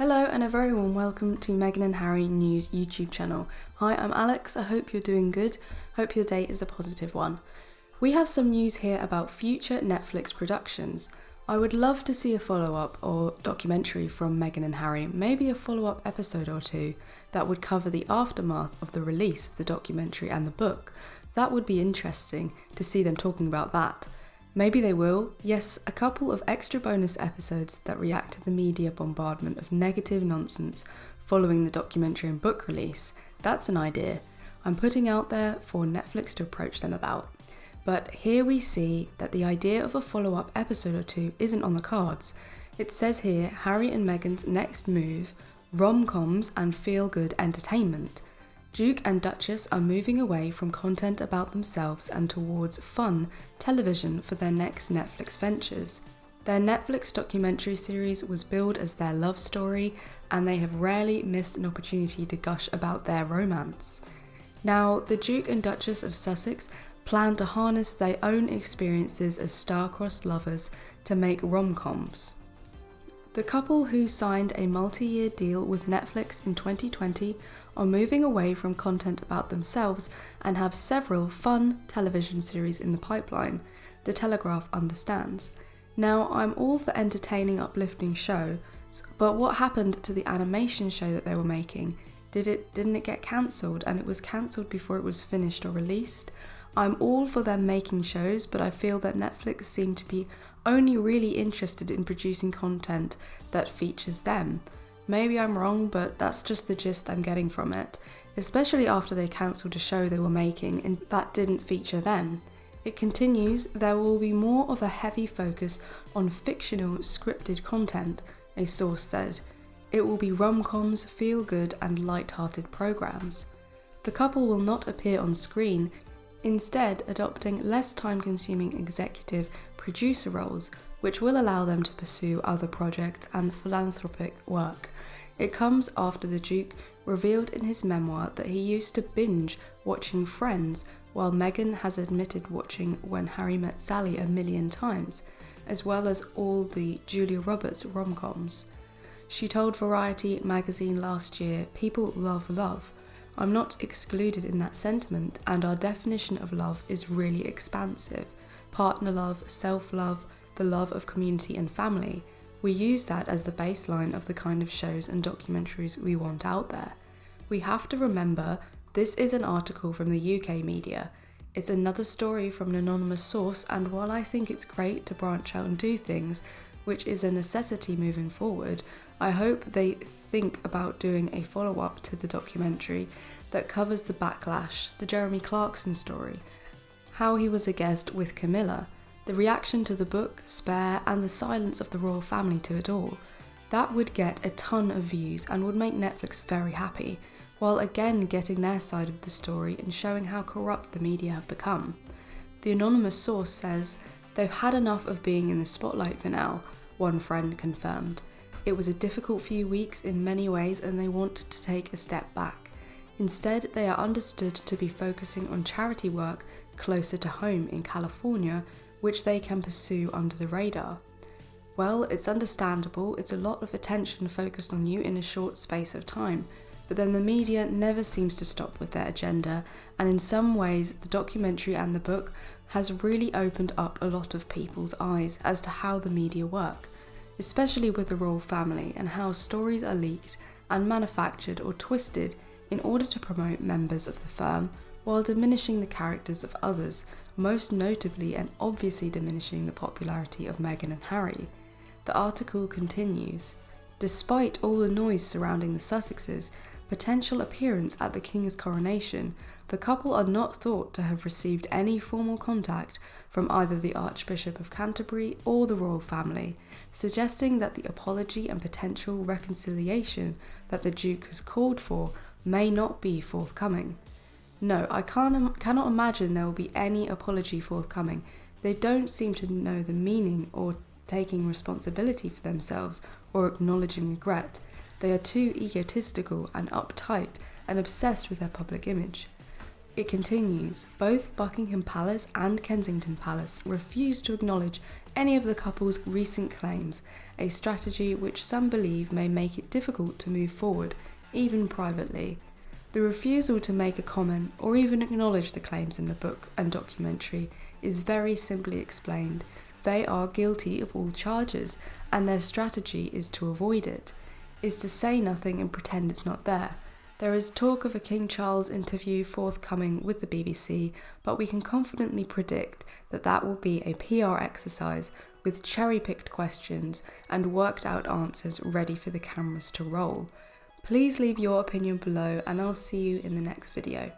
Hello and a very warm welcome to Meghan and Harry News YouTube channel. Hi, I'm Alex. I hope you're doing good. Hope your day is a positive one. We have some news here about future Netflix productions. I would love to see a follow-up or documentary from Meghan and Harry, maybe a follow-up episode or two that would cover the aftermath of the release of the documentary and the book. That would be interesting to see them talking about that. Maybe they will. Yes, a couple of extra bonus episodes that react to the media bombardment of negative nonsense following the documentary and book release. That's an idea I'm putting out there for Netflix to approach them about. But here we see that the idea of a follow-up episode or two isn't on the cards. It says here, Harry and Meghan's next move, rom-coms and feel-good entertainment. Duke and Duchess are moving away from content about themselves and towards fun television for their next Netflix ventures. Their Netflix documentary series was billed as their love story, and they have rarely missed an opportunity to gush about their romance. Now, the Duke and Duchess of Sussex plan to harness their own experiences as star-crossed lovers to make rom-coms. The couple, who signed a multi-year deal with Netflix in 2020, are moving away from content about themselves and have several fun television series in the pipeline, The Telegraph understands. Now, I'm all for entertaining, uplifting shows, but what happened to the animation show that they were making? Didn't it get cancelled, and it was cancelled before it was finished or released? I'm all for them making shows, but I feel that Netflix seem to be only really interested in producing content that features them. Maybe I'm wrong, but that's just the gist I'm getting from it, especially after they cancelled a show they were making and that didn't feature them. It continues, there will be more of a heavy focus on fictional scripted content, a source said. It will be rom-coms, feel-good and light-hearted programs. The couple will not appear on screen, instead adopting less time-consuming executive producer roles, which will allow them to pursue other projects and philanthropic work. It comes after the Duke revealed in his memoir that he used to binge watching Friends, while Meghan has admitted watching When Harry Met Sally a million times, as well as all the Julia Roberts rom-coms. She told Variety magazine last year, "People love love. I'm not excluded in that sentiment, and our definition of love is really expansive. Partner love, self-love, the love of community and family. We use that as the baseline of the kind of shows and documentaries we want out there." We have to remember, this is an article from the UK media. It's another story from an anonymous source, and while I think it's great to branch out and do things, which is a necessity moving forward, I hope they think about doing a follow-up to the documentary that covers the backlash, the Jeremy Clarkson story, how he was a guest with Camilla, the reaction to the book, Spare, and the silence of the royal family to it all. That would get a ton of views and would make Netflix very happy, while again getting their side of the story and showing how corrupt the media have become. The anonymous source says, "They've had enough of being in the spotlight for now," one friend confirmed. "It was a difficult few weeks in many ways and they want to take a step back. Instead, they are understood to be focusing on charity work closer to home in California, which they can pursue under the radar." Well, it's understandable, it's a lot of attention focused on you in a short space of time, but then the media never seems to stop with their agenda, and in some ways the documentary and the book has really opened up a lot of people's eyes as to how the media work, especially with the royal family and how stories are leaked and manufactured or twisted in order to promote members of the firm while diminishing the characters of others, most notably and obviously diminishing the popularity of Meghan and Harry. The article continues, "Despite all the noise surrounding the Sussexes' potential appearance at the King's coronation, the couple are not thought to have received any formal contact from either the Archbishop of Canterbury or the royal family, suggesting that the apology and potential reconciliation that the Duke has called for may not be forthcoming." No, I cannot imagine there will be any apology forthcoming. They don't seem to know the meaning or taking responsibility for themselves or acknowledging regret. They are too egotistical and uptight and obsessed with their public image. It continues, "Both Buckingham Palace and Kensington Palace refuse to acknowledge any of the couple's recent claims, a strategy which some believe may make it difficult to move forward, even privately. The refusal to make a comment or even acknowledge the claims in the book and documentary is very simply explained. They are guilty of all charges, and their strategy is to avoid it, is to say nothing and pretend it's not there. There is talk of a King Charles interview forthcoming with the BBC, but we can confidently predict that that will be a PR exercise with cherry-picked questions and worked out answers ready for the cameras to roll. Please leave your opinion below, and I'll see you in the next video.